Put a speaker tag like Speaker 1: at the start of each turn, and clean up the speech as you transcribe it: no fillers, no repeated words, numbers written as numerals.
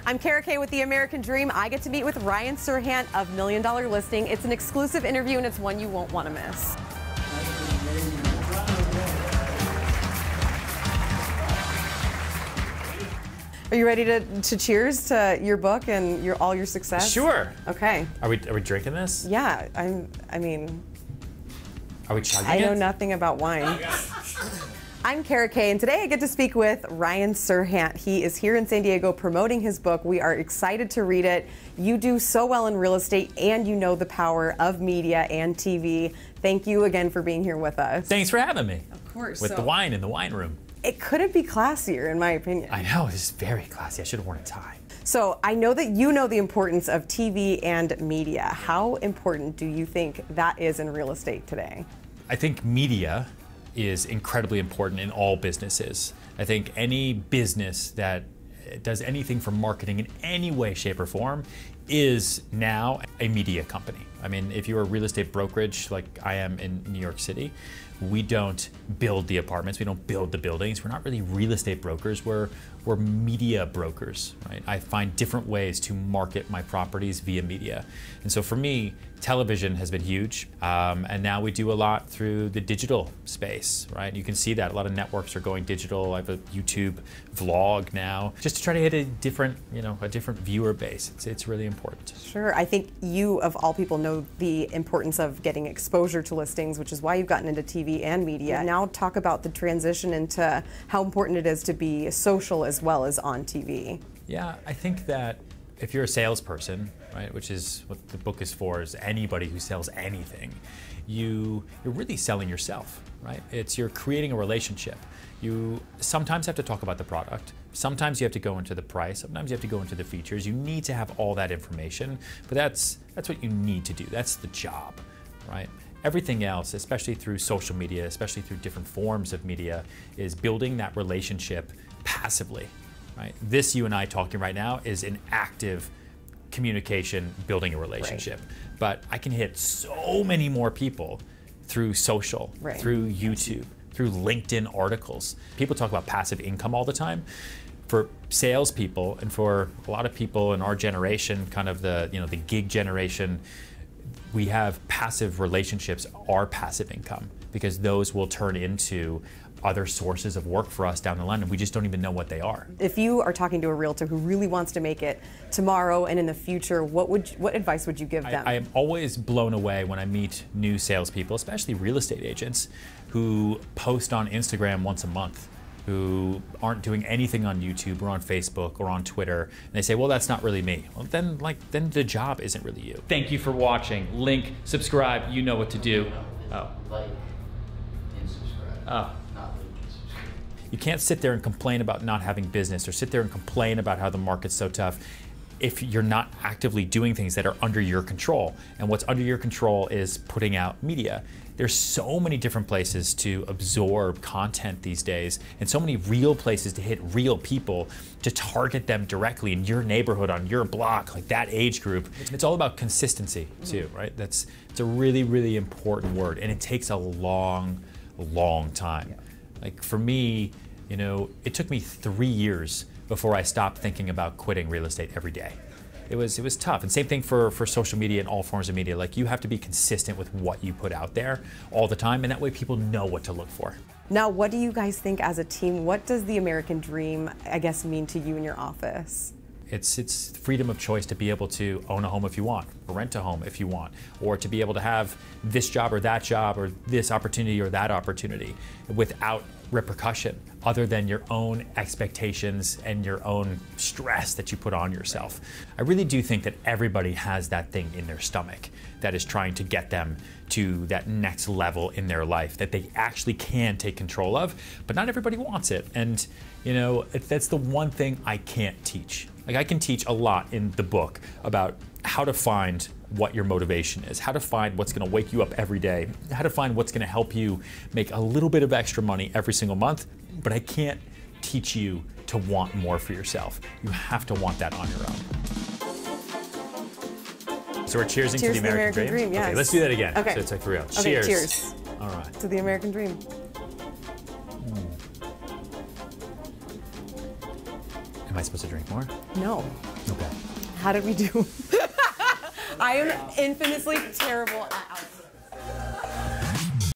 Speaker 1: I'm Kara Kay with The American Dream. I get to meet with Ryan Serhant of $1 Million Listing. It's an exclusive interview and it's one you won't want to miss. Are you ready to cheers to your book and all your success?
Speaker 2: Sure.
Speaker 1: Okay.
Speaker 2: Are we drinking this?
Speaker 1: Yeah, I mean.
Speaker 2: Are we chugging
Speaker 1: I
Speaker 2: it?
Speaker 1: know nothing about wine. I'm Kara Kay, and today I get to speak with Ryan Serhant. He is here in San Diego promoting his book. We are excited to read it. You do so well in real estate, and you know the power of media and TV. Thank you again for being here with us.
Speaker 2: Thanks for having me.
Speaker 1: Of course.
Speaker 2: With the wine in the wine room.
Speaker 1: It couldn't be classier, in my opinion.
Speaker 2: I know, it's very classy. I should have worn a tie.
Speaker 1: So I know that you know the importance of TV and media. How important do you think that is in real estate today?
Speaker 2: I think media is incredibly important in all businesses. I think any business that does anything for marketing in any way, shape, or form is now a media company. I mean, if you're a real estate brokerage like I am in New York City, we don't build the apartments, we don't build the buildings. We're not really real estate brokers, we're media brokers, right? I find different ways to market my properties via media. And so for me, television has been huge, and now we do a lot through the digital space, right? You can see that a lot of networks are going digital. I have a YouTube vlog now, just to try to hit a different, a different viewer base. It's really important.
Speaker 1: Sure, I think you, of all people, know the importance of getting exposure to listings, which is why you've gotten into TV and media. Now talk about the transition into how important it is to be social as well as on TV.
Speaker 2: Yeah, I think that if you're a salesperson, right, which is what the book is for, is anybody who sells anything, you're really selling yourself, right? You're creating a relationship. You sometimes have to talk about the product. Sometimes you have to go into the price. Sometimes you have to go into the features. You need to have all that information, but that's what you need to do. That's the job, right? Everything else, especially through social media, especially through different forms of media, is building that relationship passively, right? This, you and I talking right now, is an active communication, building a relationship. Right. But I can hit so many more people through social,
Speaker 1: right,
Speaker 2: through YouTube, through LinkedIn articles. People talk about passive income all the time. For salespeople and for a lot of people in our generation, kind of the gig generation, we have passive relationships, our passive income, because those will turn into other sources of work for us down the line, and we just don't even know what they are.
Speaker 1: If you are talking to a realtor who really wants to make it tomorrow and in the future, what advice would you give them?
Speaker 2: I am always blown away when I meet new salespeople, especially real estate agents, who post on Instagram once a month, who aren't doing anything on YouTube or on Facebook or on Twitter, and they say, well, that's not really me. Well, then the job isn't really you. Thank you for watching. Link, subscribe, you know what to do. Oh.
Speaker 3: Like and subscribe.
Speaker 2: Oh.
Speaker 3: Not like and subscribe.
Speaker 2: You can't sit there and complain about not having business or sit there and complain about how the market's so tough if you're not actively doing things that are under your control. And what's under your control is putting out media. There's so many different places to absorb content these days, and so many real places to hit real people, to target them directly in your neighborhood, on your block, like that age group. It's all about consistency too, right? It's a really, really important word, and it takes a long time.
Speaker 1: Yeah.
Speaker 2: Like for me, it took me 3 years before I stopped thinking about quitting real estate every day. It was tough. And same thing for social media and all forms of media. Like, you have to be consistent with what you put out there all the time, and that way people know what to look for.
Speaker 1: Now, what do you guys think as a team? What does the American Dream, I guess, mean to you in your office?
Speaker 2: It's freedom of choice to be able to own a home if you want, or rent a home if you want, or to be able to have this job or this opportunity or that opportunity without repercussion other than your own expectations and your own stress that you put on yourself. I really do think that everybody has that thing in their stomach that is trying to get them to that next level in their life that they actually can take control of, but not everybody wants it. And that's the one thing I can't teach. Like, I can teach a lot in the book about how to find what your motivation is, how to find what's going to wake you up every day, how to find what's going to help you make a little bit of extra money every single month, but I can't teach you to want more for yourself. You have to want that on your own. So we're cheersing to the American Dream?
Speaker 1: Yes.
Speaker 2: Okay, let's do that again.
Speaker 1: Okay.
Speaker 2: So it's like for real.
Speaker 1: Okay, cheers.
Speaker 2: All right.
Speaker 1: To the American Dream.
Speaker 2: Am I supposed to drink more?
Speaker 1: No.
Speaker 2: Okay.
Speaker 1: How did we do? I am infamously terrible at